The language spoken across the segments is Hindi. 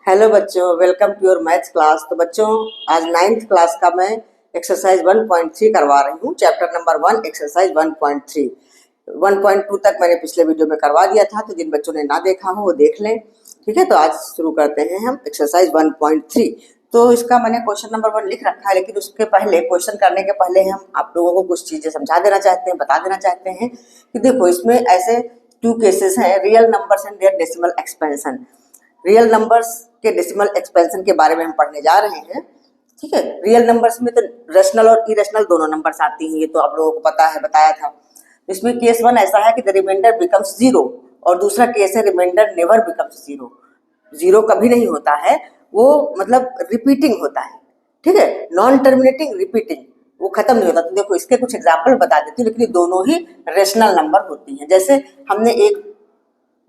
हेलो बच्चों, welcome to your maths class. तो बच्चों, आज 9th क्लास का मैं एक्सरसाइज 1.3 करवा रही हूँ। Chapter number 1 exercise 1.3। 1.2 तक मैंने पिछले वीडियो में करवा दिया था, तो जिन बच्चों ने ना देखा हो वो देख लें। ठीक है, तो आज शुरू करते हैं हम एक्सरसाइज 1.3। तो इसका मैंने क्वेश्चन नंबर 1 लिख रखा है, लेकिन उसके पहले क्वेश्चन करने के पहले हम आप लोगों को कुछ चीजें समझा देना चाहते हैं, बता देना चाहते हैं कि देखो, इसमें ऐसे 2 केसेस हैं, real numbers and their decimal expansion. Real numbers के डेसिमल एक्सपेंशन के बारे में हम पढ़ने जा रहे हैं। ठीक है, रियल नंबर्स में तो रेशनल और इरेशनल दोनों नंबर्स आती हैं, ये तो आप लोगों को पता है, बताया था। इसमें केस 1 ऐसा है कि द रिमाइंडर बिकम्स 0, और दूसरा केस है रिमाइंडर नेवर बिकम्स 0। 0 कभी नहीं होता है, वो मतलब रिपीटिंग होता है। ठीक है, नॉन टर्मिनेटिंग रिपीटिंग, वो खत्म नहीं होता। तो देखो, इसके कुछ एग्जाम्पल बता देती हूँ, लेकिन ये दोनों ही रेशनल नंबर होती हैं। जैसे हमने एक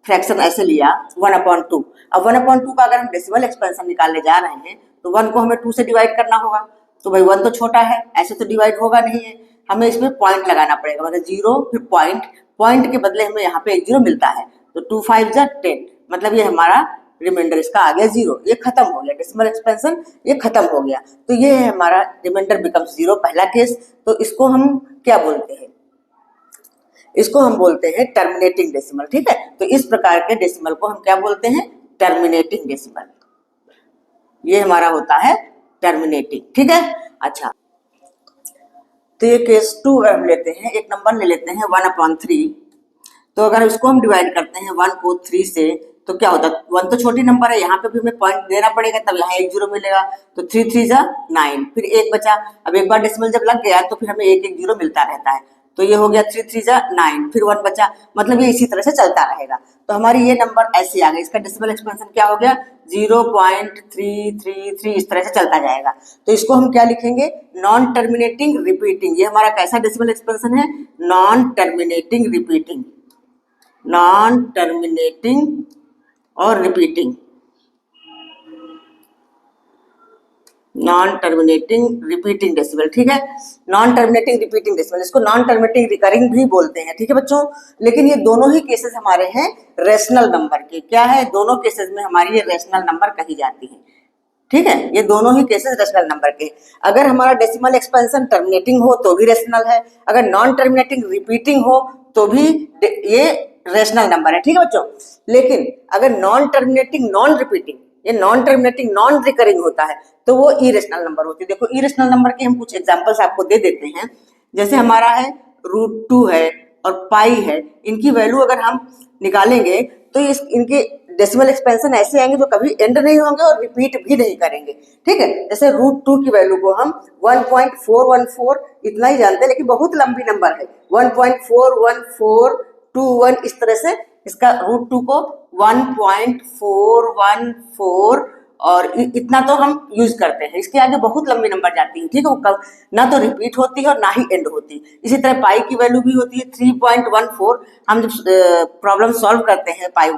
फ्रैक्शन ऐसे लिया 1/2। अब 1/2 का अगर हम डेसिमल एक्सपेंशन निकालने जा रहे हैं तो 1 को हमें 2 से डिवाइड करना होगा। तो भाई 1 तो छोटा है, ऐसे तो डिवाइड होगा नहीं है, हमें इसमें पॉइंट लगाना पड़ेगा, मतलब 0 फिर पॉइंट, पॉइंट के बदले हमें यहाँ पे एक 0 मिलता है। तो 2 5 जा 10, मतलब ये हमारा रिमाइंडर इसका आ गया 0। ये खत्म हो गया, डेसिमल एक्सपेंशन ये खत्म हो गया। तो ये है हमारा रिमाइंडर बिकम्स 0, पहला केस। तो इसको हम क्या बोलते हैं? इसको हम बोलते हैं टर्मिनेटिंग डेसिमल। ठीक है, तो इस प्रकार के डेसिमल को हम क्या बोलते हैं? Terminating decimal. ये हमारा होता है टर्मिनेटिंग। ठीक है, अच्छा, तो ये केस 2 अगर हम लेते हैं, एक नंबर ले लेते हैं 1/3। तो अगर इसको हम डिवाइड करते हैं 1 को 3 से, तो क्या होता है? 1 तो छोटी नंबर है, यहाँ पे भी हमें पॉइंट देना पड़ेगा, तब यहाँ एक 0 मिलेगा। तो 3 3 जा 9, फिर एक बचा। अब एक बार डेसिमल जब लग गया तो फिर हमें एक 0 मिलता रहता है। तो ये हो गया 3 3 जा 9, फिर 1 बचा, मतलब ये इसी तरह से चलता रहेगा। तो हमारी ये नंबर ऐसे आ गया, इसका डेसिमल एक्सपेंशन क्या हो गया? 0.333, इस तरह से चलता जाएगा। तो इसको हम क्या लिखेंगे? Non terminating repeating. ये हमारा कैसा डेसिमल एक्सपेंशन है? Non terminating repeating. Non terminating और repeating, non terminating repeating decimal. ठीक है, नॉन टर्मिनेटिंग रिपीटिंग डेसिमल, इसको नॉन टर्मिनेटिंग रिकरिंग भी बोलते हैं। ठीक है बच्चों, लेकिन ये दोनों ही केसेस हमारे हैं रेशनल नंबर के। क्या है? दोनों केसेस में हमारी ये रेशनल नंबर कही जाती है। ठीक है, ये दोनों ही केसेस रेशनल नंबर के। अगर हमारा डेसिमल एक्सपेंशन टर्मिनेटिंग हो तो भी रेशनल है, अगर नॉन टर्मिनेटिंग रिपीटिंग हो तो भी ये रेशनल नंबर है। ठीक है बच्चों, लेकिन अगर नॉन टर्मिनेटिंग नॉन रिपीटिंग, ये नॉन टर्मिनेटिंग नॉन रिकरिंग होता है, तो वो इरेशनल नंबर होती है। देखो, इरेशनल नंबर के हम कुछ एग्जांपल्स आपको दे देते हैं। जैसे हमारा है √2 है और पाई है, इनकी वैल्यू अगर हम निकालेंगे तो इनके डेसिमल एक्सपेंशन ऐसे आएंगे जो कभी एंड नहीं होंगे और रिपीट भी नहीं करेंगे। ठीक है, जैसे √2 की वैल्यू को हम 1.414 इतना ही जानते हैं, लेकिन बहुत लंबी नंबर है, 1.41421, इस तरह से इसका √2 को 1.414 और इतना तो हम यूज करते हैं। इसके आगे बहुत लंबी नंबर जाती है। ठीक है, वो ना तो रिपीट होती है और ना ही एंड होती। इसी तरह पाई की वैल्यू भी होती है 3.14। हम जब प्रॉब्लम सॉल्व करते हैं पाई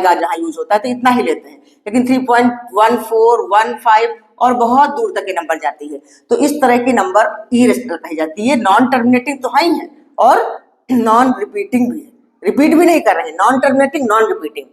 का जहाँ यूज होता है तो इतना ही लेते हैं, लेकिन 3.1415 और बहुत दूर तक ये नंबर जाती है। तो इस तरह की नंबर इरेशनल कही जाती है। नॉन टर्मिनेटिंग तो है ही है और नॉन रिपीटिंग भी है, रिपीट भी नहीं कर रहे हैं। नॉन टर्मिनेटिंग नॉन रिपीटिंग,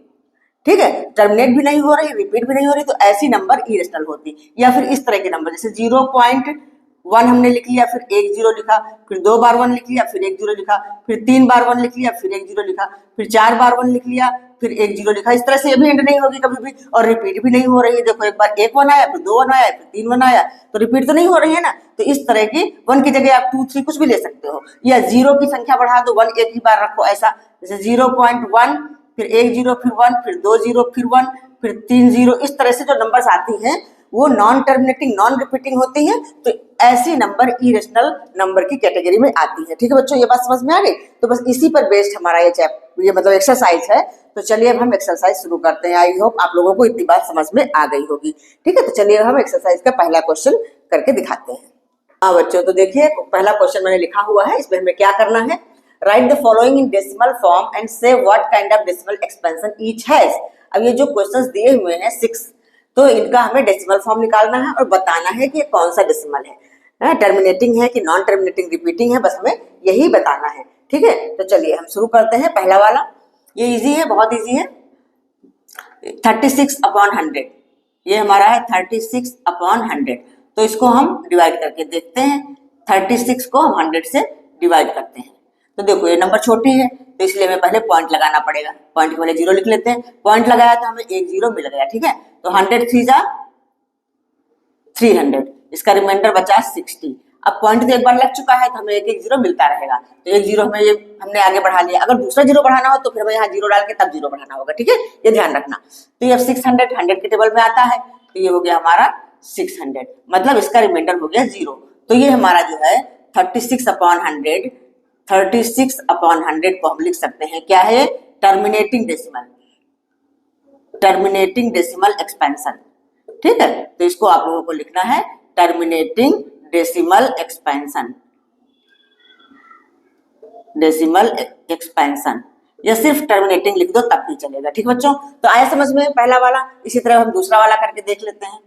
ठीक है, टर्मिनेट भी नहीं हो रही, रिपीट भी नहीं हो रही, तो ऐसी नंबर इरेशनल होती। या फिर इस तरह के नंबर, जैसे 0.1 हमने लिख लिया, फिर एक 0 लिखा, फिर 2 बार 1 लिख लिया, फिर एक 0 लिखा, फिर 3 बार 1 लिख लिया, फिर एक 0 लिखा, फिर 4 बार 1 लिख लिया, फिर एक 0 लिखा। इस तरह से ये भी एंड नहीं होगी कभी भी, और रिपीट भी नहीं हो रही है। देखो, एक बार एक 1 आया, फिर 2 1 आया, फिर 3 1 आया, तो रिपीट तो नहीं हो रही है ना। तो इस तरह की 1 की जगह आप 2 3 कुछ भी ले सकते हो, या 0 की संख्या बढ़ा दो, 1 एक ही बार रखो, ऐसा जैसे 0.1, फिर एक 0, फिर 1, फिर 2 0, फिर 1, फिर 3 0। इस तरह से जो नंबर्स आती हैं वो नॉन टर्मिनेटिंग नॉन रिपीटिंग होती हैं। तो ऐसी नंबर इरेशनल नंबर की कैटेगरी में आती है। ठीक है बच्चों, ये बात समझ में आ गई? तो बस इसी पर बेस्ड हमारा ये मतलब एक्सरसाइज है। तो चलिए अब हम एक्सरसाइज शुरू करते हैं। आई होप आप लोगों को इतनी बात समझ में आ गई होगी। ठीक है, तो चलिए हम एक्सरसाइज का पहला क्वेश्चन करके दिखाते हैं। हाँ बच्चों, तो देखिए, पहला क्वेश्चन मैंने लिखा हुआ है, इसमें हमें क्या करना है? Write the following in decimal form and say what kind of decimal expansion each has. अब ये जो क्वेश्चंस दिए हुए हैं 6, तो इनका हमें डेसिमल फॉर्म निकालना है और बताना है कि ये कौन सा डेसिमल है, टर्मिनेटिंग है कि नॉन टर्मिनेटिंग रिपीटिंग है, बस हमें यही बताना है। ठीक है, तो चलिए हम शुरू करते हैं। पहला वाला ये इजी है, बहुत इजी है, 36/100। ये हमारा है 36/100। तो इसको हम डिवाइड करके देखते हैं। 36 को हम 100 से डिवाइड करते हैं। तो देखो ये नंबर छोटी है, तो इसलिए हमें पहले पॉइंट लगाना पड़ेगा। पॉइंट के पहले 0 लिख लेते हैं। पॉइंट लगाया तो हमें एक 0 मिल गया, ठीक है। तो 100 3 जा 300, इसका रिमाइंडर बचा 60। अब पॉइंट तो एक बार लग चुका है तो हमें एक 0 मिलता रहेगा। तो एक 0 हमें ये हमने आगे बढ़ा लिया। अगर दूसरा 0 बढ़ाना हो तो फिर हमें यहाँ 0 डाल के तब 0 बढ़ाना होगा, ठीक है, ये ध्यान रखना। तो ये 600 100 के टेबल में आता है, तो ये हो गया हमारा 600, मतलब इसका रिमाइंडर हो गया 0। तो ये हमारा जो है 36/100, 36/100 को हम लिख सकते हैं क्या है, टर्मिनेटिंग डेसिमल एक्सपेंशन, ठीक है। तो इसको आप लोगों को लिखना है टर्मिनेटिंग डेसिमल एक्सपेंशन, या सिर्फ टर्मिनेटिंग लिख दो तब भी चलेगा, ठीक बच्चों। तो आया समझ में पहला वाला। इसी तरह हम दूसरा वाला करके देख लेते हैं।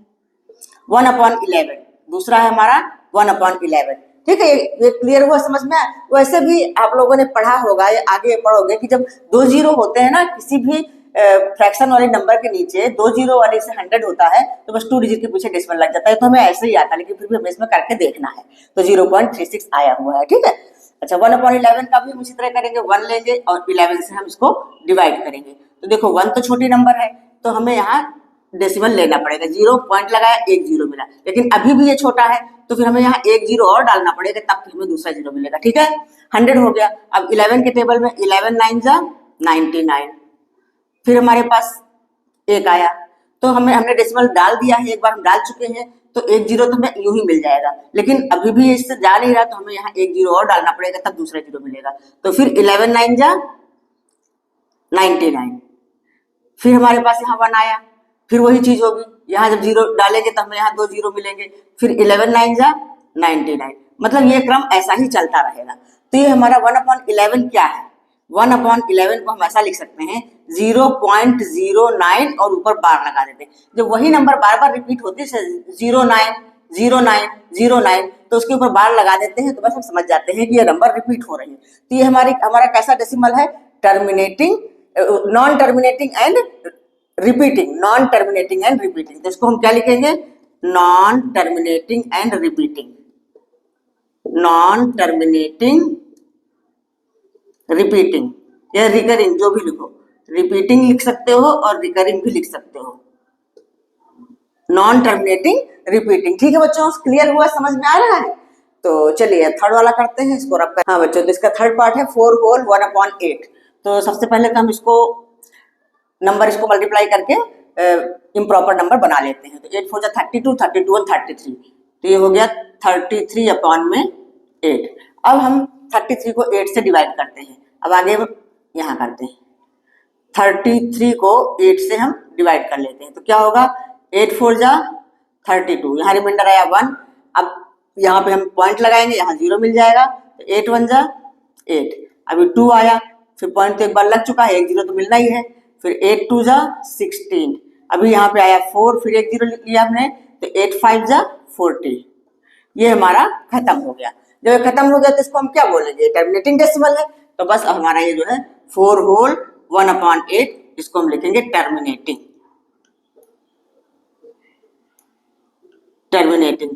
1/11, दूसरा है हमारा 1/11, ठीक है। ये क्लियर हुआ, समझ में? वैसे भी आप लोगों ने पढ़ा होगा या आगे पढ़ोगे कि जब 2 0 होते हैं ना किसी भी फ्रैक्शन वाले नंबर के नीचे, 2 0 वाले से 100 होता है तो बस 2 डिजिट के पीछे डेसिमल लग जाता है। तो हमें ऐसे ही आता है, लेकिन फिर भी हमें इसमें करके देखना है। तो 0.36 आया हुआ है, ठीक है। अच्छा 1/11 का भी हम इसी तरह करेंगे। 1 लेंगे और 11 से हम इसको डिवाइड करेंगे। तो देखो 1 तो छोटी नंबर है, तो हमें यहाँ डेसिमल लेना पड़ेगा। 0 पॉइंट लगाया, एक 0 मिला, लेकिन अभी भी ये छोटा है तो फिर हमें यहाँ एक 0 और डालना पड़ेगा, तब हमें दूसरा 0 मिलेगा, ठीक है। 100 हो गया। अब 11 के टेबल में 11 9 जा 99, फिर हमारे पास एक आया, तो हमने डेसिमल डाल दिया है, एक बार हम डाल चुके हैं, तो एक 0 तो हमें यूं ही मिल जाएगा। लेकिन अभी भी इससे जा नहीं रहा, तो हमें यहाँ एक 0 और डालना पड़ेगा, तब दूसरा 0 मिलेगा। तो फिर 11 9 जा 99, फिर हमारे पास यहाँ 1 आया, फिर वही चीज होगी। यहाँ जब 0 डालेंगे तो हमें यहाँ 2 0 मिलेंगे। फिर 11 9 जा 99, मतलब ये क्रम ऐसा ही चलता रहेगा। तो ये हमारा 1/11 क्या है, 1/11 को हम ऐसा लिख सकते हैं 0.09 और ऊपर बार लगा देते हैं। जब वही नंबर बार बार रिपीट होती है 09 09 09, तो उसके ऊपर बार लगा देते हैं, तो बस हम समझ जाते हैं कि ये नंबर रिपीट हो रही है। तो ये हमारा कैसा डेसिमल है, terminating, non terminating and repeating, non terminating and repeating. तो इसको हम क्या लिखेंगे, non terminating and repeating, non terminating repeating या रिकरिंग, जो भी लिखो, रिपीटिंग लिख सकते हो और रिकरिंग भी लिख सकते हो, नॉन टर्मिनेटिंग रिपीटिंग, ठीक है बच्चों। क्लियर हुआ, समझ में आ रहा है? तो चलिए थर्ड वाला करते हैं, इसको रब कर। हाँ बच्चों, तो इसका थर्ड पार्ट है 4 होल 1/8। तो सबसे पहले तो हम इसको मल्टीप्लाई करके इम्प्रॉपर नंबर बना लेते हैं। तो 8 4 जा 32, 32 और 33, तो ये हो गया 33/8। अब हम 33 को 8 से डिवाइड करते हैं। अब आगे यहाँ करते हैं, 33 को 8 से हम डिवाइड कर लेते हैं। तो क्या होगा, 8 4 जा 32, यहाँ रिमाइंडर आया 1। अब यहाँ पे हम पॉइंट लगाएंगे, यहाँ 0 मिल जाएगा। तो 8 1 जा 8, अभी 2 आया, फिर पॉइंट तो एक बार लग चुका है, एक 0 तो मिलना ही है। फिर 8 2 जा 16, अभी यहाँ पे आया 4, फिर एक 0 लिया हमने, तो 8 5 जा 40। ये हमारा खत्म हो गया। जब ये खत्म हो गया तो इसको हम क्या बोलेंगे, टर्मिनेटिंग डेसिमल है। तो बस हमारा ये जो है 4 होल 1/8, इसको हम लिखेंगे टर्मिनेटिंग,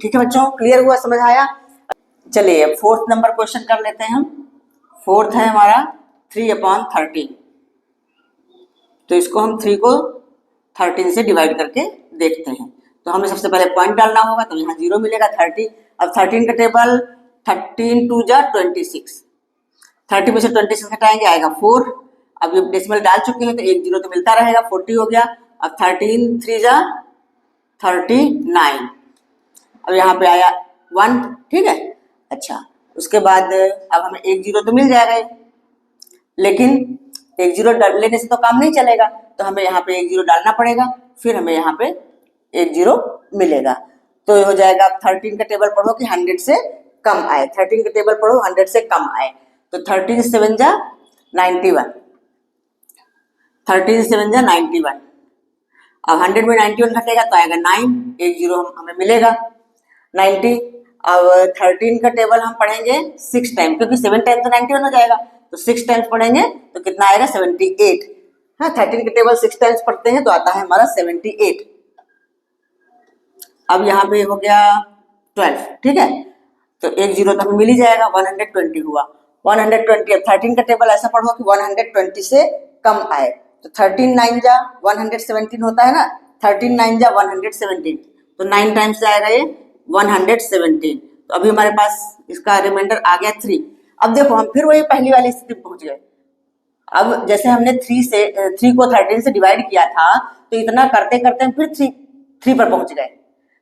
ठीक है बच्चों। क्लियर हुआ, समझ आया? चलिए फोर्थ नंबर क्वेश्चन कर लेते हैं हम। फोर्थ है हमारा 3/13। तो इसको हम 3 को 13 से डिवाइड करके देखते हैं। तो हमें सबसे पहले पॉइंट डालना होगा, तो यहाँ 0 मिलेगा 30। अब 13 का टेबल 13 2 जा 26, 30 में से 26 हटाएंगे, आएगा 4। अब ये डेसिमल डाल चुके हैं तो एक 0 तो मिलता रहेगा, 40 हो गया। अब 13 3 जा 39, अब यहाँ पे आया 1, ठीक है। अच्छा, उसके बाद अब हमें एक 0 तो मिल जाएगा, लेकिन एक 0 लेने से तो काम नहीं चलेगा, तो हमें यहाँ पे एक 0 डालना पड़ेगा, फिर हमें यहाँ पे एक 0 मिलेगा। तो ये हो जाएगा 13 का टेबल पढ़ो कि 100 से कम आए, 13 का टेबल पढ़ो 100 से कम आए। तो 13 7 जा 91, 13 7 जा 91। अब 100 में 91 घटेगा तो आएगा 9, एक 0 हमें मिलेगा 90। अब 13 का टेबल हम पढ़ेंगे 6 टाइम, क्योंकि 7 टाइम तो 91 हो जाएगा, तो 6 टाइम्स पढ़ेंगे तो कितना आएगा 78। हाँ, 13 के टेबल 6 टाइम्स पढ़ते हैं तो आता है हमारा 78। अब यहाँ पे हो गया 12, ठीक है। तो एक जीरो तो हमें मिल ही जाएगा, 120 हुआ। 120, अब 13 का टेबल ऐसा पढ़ो कि 120 से कम आए। तो 13 9 जा 117 होता है ना, 13 9 जा 117, तो 9 टाइम्स जाएगा ये 117। तो अभी हमारे पास इसका रिमाइंडर आ गया 3। अब देखो हम फिर वही पहली वाली स्थिति पहुंच गए। अब जैसे हमने 3 को 13 से डिवाइड किया था, तो इतना करते करते हम फिर 3 पर पहुंच गए।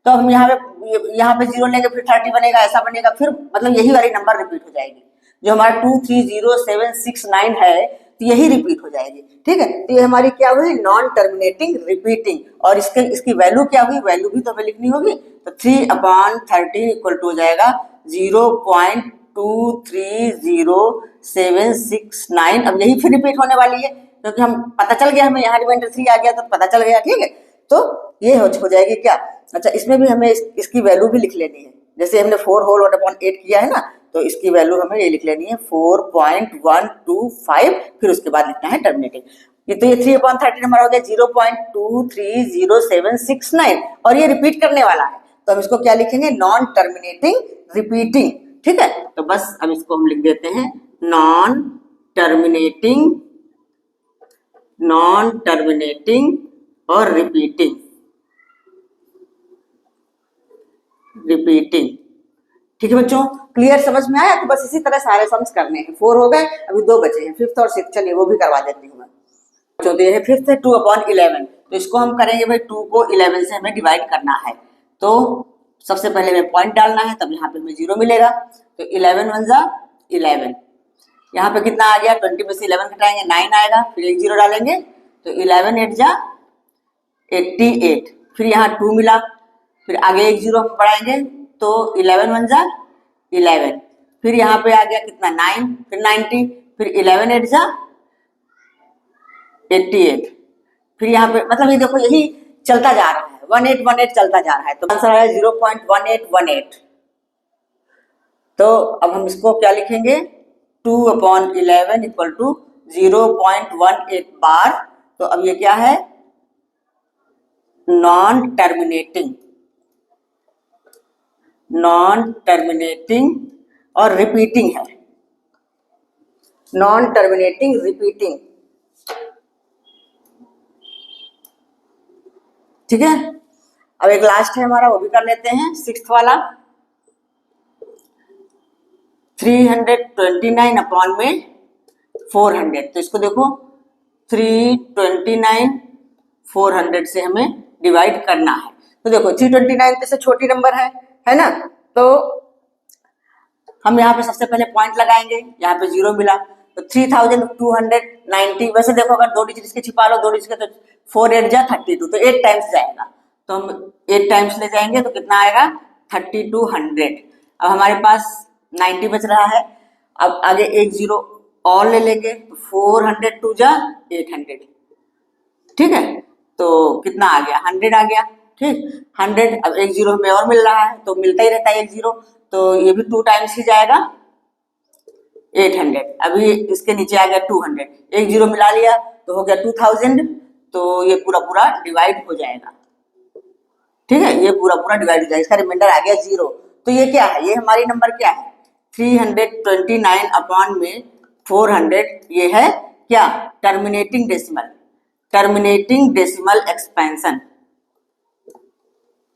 तो हम यहाँ पे 0 लेंगे, फिर 30 बनेगा, ऐसा बनेगा, फिर मतलब यही वाली नंबर रिपीट हो जाएगी। जो हमारा 2 3 0 7 6 9 है, तो यही रिपीट हो जाएगी, ठीक है। तो ये हमारी क्या हुई, नॉन टर्मिनेटिंग रिपीटिंग। और इसकी वैल्यू क्या हुई, वैल्यू भी तो हमें लिखनी होगी। तो 3/13 इक्वल टू हो जाएगा 0.23076 अब यही फिर रिपीट होने वाली है, क्योंकि हम पता चल गया, हमें यहाँ रिमाइंडर 3 आ गया तो पता चल गया, ठीक है। तो ये हो जाएगी क्या। अच्छा, इसमें भी हमें इसकी वैल्यू भी लिख लेनी है। जैसे हमने 4 होल 1/8 किया है ना, तो इसकी वैल्यू हमें ये लिख लेनी है 4.125, फिर उसके बाद लिखना है टर्मिनेटिंग। ये तो ये 3/13 हमारा हो गया 0.23076 और ये रिपीट करने वाला है, तो हम इसको क्या लिखेंगे, नॉन टर्मिनेटिंग रिपीटिंग, ठीक है। तो बस अब इसको हम लिख देते हैं नॉन टर्मिनेटिंग और रिपीटिंग, ठीक है बच्चों। क्लियर, समझ में आया। तो बस इसी तरह सारे सम्स करने हैं। 4 हो गए, अभी 2 बचे हैं, 5th और 6th, चलिए वो भी करवा देती हूँ मैं। तो ये है 5th है 2/11, तो इसको हम करेंगे भाई 2 को 11 से हमें डिवाइड करना है। तो सबसे पहले हमें पॉइंट डालना है, तब यहाँ पे हमें 0 मिलेगा। तो 11 1 जा 11, यहाँ पे कितना आ गया, 20 में से 11 घटाएंगे 9 आएगा, फिर एक 0 डालेंगे, तो 11 8 जा 88, फिर यहाँ 2 मिला, फिर आगे एक 0 हम बढ़ाएंगे, तो 11 1 जा 11, फिर यहाँ पे आ गया कितना 9, फिर 90, फिर 11 8 जा 88, फिर यहाँ पे मतलब ये देखो यही चलता जा रहा है, 1818 चलता जा रहा है। तो आंसर है 0.1818। तो अब हम इसको क्या लिखेंगे, 2/11 इक्वल टू 0.18 बार। तो अब ये क्या है, नॉन टर्मिनेटिंग और रिपीटिंग है, नॉन टर्मिनेटिंग रिपीटिंग, ठीक है। अब एक लास्ट है हमारा, वो भी कर लेते हैं, 6th वाला। 329/400, तो इसको देखो 329 400 से हमें डिवाइड करना है। तो देखो 329 से छोटी नंबर है ना, तो हम यहाँ पे सबसे पहले पॉइंट लगाएंगे, यहाँ पे 0 मिला, तो 3290। वैसे देखो अगर 2 डिजिट इसके छिपा लो, 2 डिजिट के, तो 4 8 जा 32, तो 8 टाइम्स जाएगा, तो हम 8 टाइम्स ले जाएंगे, तो कितना आएगा 3200। अब हमारे पास 90 बच रहा है, अब आगे एक 0 और ले लेंगे, तो 402 जा 800, ठीक है। तो कितना आ गया, 100 आ गया, ठीक 100। अब एक 0 हमें और मिल रहा है, तो मिलता ही रहता है एक 0, तो ये भी 2 टाइम्स ही जाएगा 800। अभी इसके नीचे आ गया 200, एक 0 मिला लिया तो हो गया 2000, तो ये पूरा डिवाइड हो जाएगा, ठीक है, ये पूरा डिवाइड हो जाएगा, इसका रिमाइंडर आ गया 0। तो ये क्या है, ये हमारी नंबर क्या है, 329/400, ये है क्या, टर्मिनेटिंग डेसिमल एक्सपेंशन,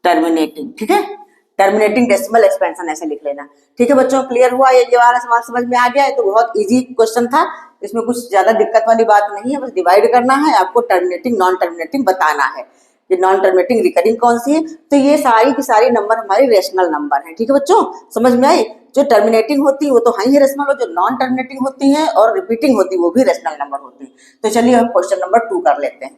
ठीक है, टर्मिनेटिंग डेसिमल एक्सपेंशन ऐसे लिख लेना, ठीक है बच्चों। क्लियर हुआ, ये वाला सवाल समझ में आ गया है। तो बहुत इजी क्वेश्चन था, इसमें कुछ ज्यादा दिक्कत वाली बात नहीं है, बस डिवाइड करना है आपको, टर्मिनेटिंग नॉन टर्मिनेटिंग बताना है। ये नॉन टर्मिनेटिंग रिकरिंग कौन सी है, तो ये सारी की सारी नंबर हमारी रेशनल नंबर है, ठीक है बच्चों, समझ में आई। जो टर्मिनेटिंग होती है वो तो है ही रेशनल, और जो नॉन टर्मिनेटिंग होती है और रिपीटिंग होती है वो भी रेशनल नंबर होती है। तो चलिए हम क्वेश्चन नंबर 2 कर लेते हैं।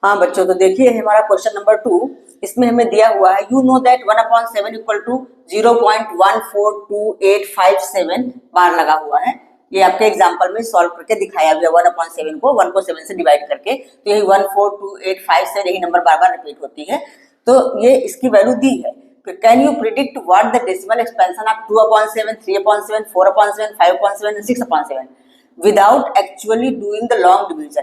हाँ बच्चों, तो देखिए हमारा क्वेश्चन नंबर 2, इसमें हमें दिया हुआ है, you know that 1/7 equal to 0.142857 bar लगा हुआ है। ये आपके एग्जांपल में सॉल्व करके दिखाया गया, 1/7 को 1 को 7 से डिवाइड करके, तो यही 14285 यही नंबर बार बार रिपीट होती है। तो ये इसकी वैल्यू दी है। Can you predict what the decimal expansion of 2/7, 3/7, 4/7, 5/7 and 6/7 without actually doing the long division,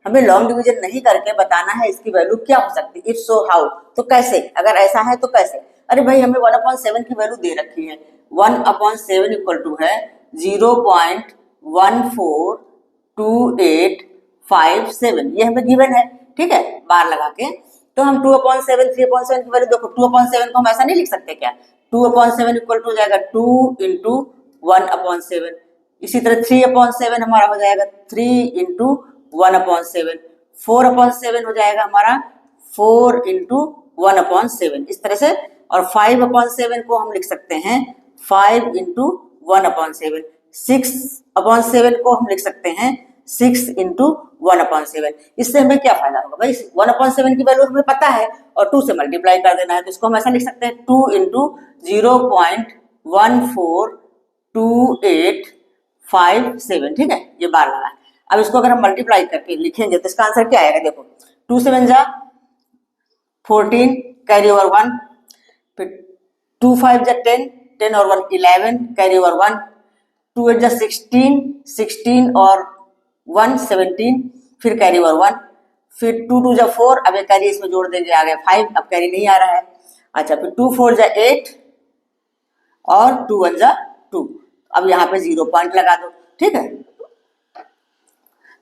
हमें लॉन्ग डिवीजन नहीं करके बताना है इसकी वैल्यू क्या हो सकती है। इफ सो हाउ, तो कैसे, अगर ऐसा है तो कैसे। अरे भाई हमें 1/7 की वैल्यू दे रखी है, 1/7 इक्वल टू है 0.142857, ये हमें गिवन है, ठीक है, बार लगा के। तो हम 2/7 3/7 की वैल्यू देखो, 2/7 को हम ऐसा नहीं लिख सकते क्या, 2/7 इक्वल टू हो जाएगा 2 इंटू 1/7। इसी तरह 3/7 हमारा हो जाएगा 3 इंटू 1/7। 4/7 हो जाएगा हमारा 4 इंटू 1/7, इस तरह से। और 5/7 को हम लिख सकते हैं 5 इंटू 1/7। 6/7 को हम लिख सकते हैं 6 इंटू 1/7। इससे हमें क्या फायदा होगा भाई, 1/7 की वैल्यू हमें पता है और 2 से मल्टीप्लाई कर देना है, तो इसको हम ऐसा लिख सकते हैं 2 इंटू 0.142857, ठीक है, ये बार लगा। अब इसको अगर हम मल्टीप्लाई करके लिखेंगे तो इसका आंसर क्या आएगा, देखो 2 7 जा 14, कैरी ओवर 1, फिर 2 5 जा 10, 10 और 1 11, कैरी ओवर 1, 2 8 जा 16, 16 और 1 17, फिर कैरी ओवर 1, फिर 2 2 जा 4, अब एक कैरी इसमें जोड़ देंगे, आ गया 5, अब कैरी नहीं आ रहा है। अच्छा, फिर 2 4 जा 8 और 2 1 जा 2, अब यहाँ पे 0 पॉइंट लगा दो, ठीक है।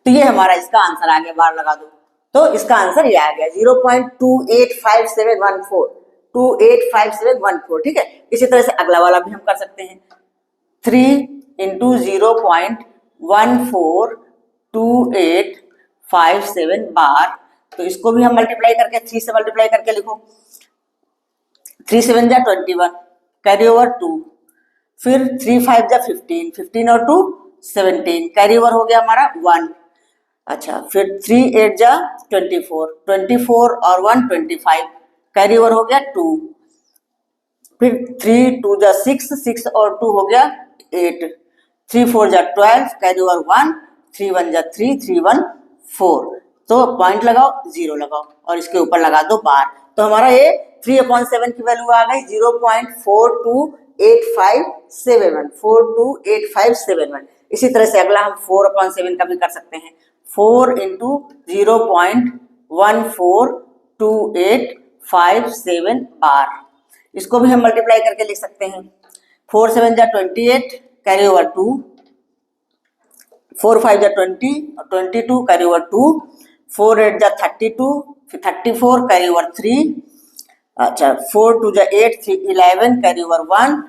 तो ये हमारा इसका आंसर आ गया, बार लगा दो, तो इसका आंसर ये आ गया 0.285714, 285714, ठीक है। इसी तरह से अगला वाला भी हम कर सकते हैं, 3 इंटू 0.142857 बार, तो इसको भी हम मल्टीप्लाई करके 3 से मल्टीप्लाई करके लिखो, 3 7 जा 21, कैरी ओवर 2, फिर 3 5 जा 15, 15 और 2 17, कैरी ओवर हो गया हमारा 1। अच्छा, फिर 3 8 जा 24, 24 और 1 25, कैरी ओवर हो गया 2, फिर 3 2 जा 6, 6 और 2 हो गया 8, 3 4 जा 12, कैरी ओवर 1, 3 1 जा 3, 3 1 4, तो पॉइंट लगाओ, 0 लगाओ और इसके ऊपर लगा दो बार। तो हमारा ये 3/7 की वैल्यू आ गई 0.428571, 428571। इसी तरह से अगला हम 4/7 का भी कर सकते हैं, 4 इंटू 0.142857 बार, इसको भी हम मल्टीप्लाई करके लिख सकते हैं, 4 7 जा 28, कैरी ओवर 2, 4 5 जा 20 और 22, कैरी ओवर 2, 4 8 जा 32, फिर 34, कैरी ओवर 3, अच्छा 4 2 जा 8, 3 11, कैरी ओवर 1,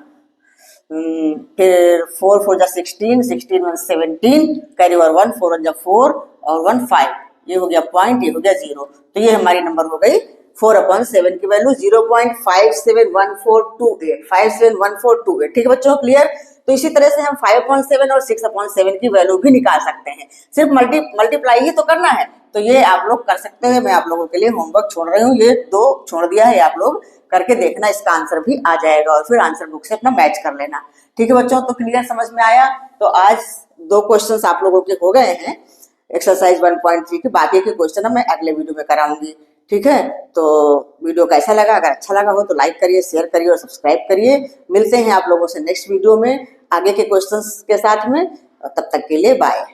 फिर 4 4 जा 16, 16 1 17, कैरी ओवर 1, 4 1 जा 4 और 1 5, ये हो गया पॉइंट, ये हो गया 0। तो ये हमारी नंबर हो गई 4/7 की वैल्यू 0.571428, ठीक है बच्चों, क्लियर। तो इसी तरह से हम 5/7 और 6/7 की वैल्यू भी निकाल सकते हैं, सिर्फ मल्टीप्लाई ही तो करना है, तो ये आप लोग कर सकते हैं। मैं आप लोगों के लिए होमवर्क छोड़ रही हूँ, ये 2 छोड़ दिया है, आप लोग करके देखना, इसका आंसर भी आ जाएगा और फिर आंसर बुक से अपना मैच कर लेना, ठीक है बच्चों। तो क्लियर, समझ में आया। तो आज 2 क्वेश्चन आप लोगों के हो गए हैं एक्सरसाइज 1.3 के, बाकी के क्वेश्चन मैं अगले वीडियो में कराऊंगी, ठीक है। तो वीडियो कैसा लगा, अगर अच्छा लगा हो तो लाइक करिए, शेयर करिए और सब्सक्राइब करिए। मिलते हैं आप लोगों से नेक्स्ट वीडियो में आगे के क्वेश्चंस के साथ में, तब तक के लिए बाय।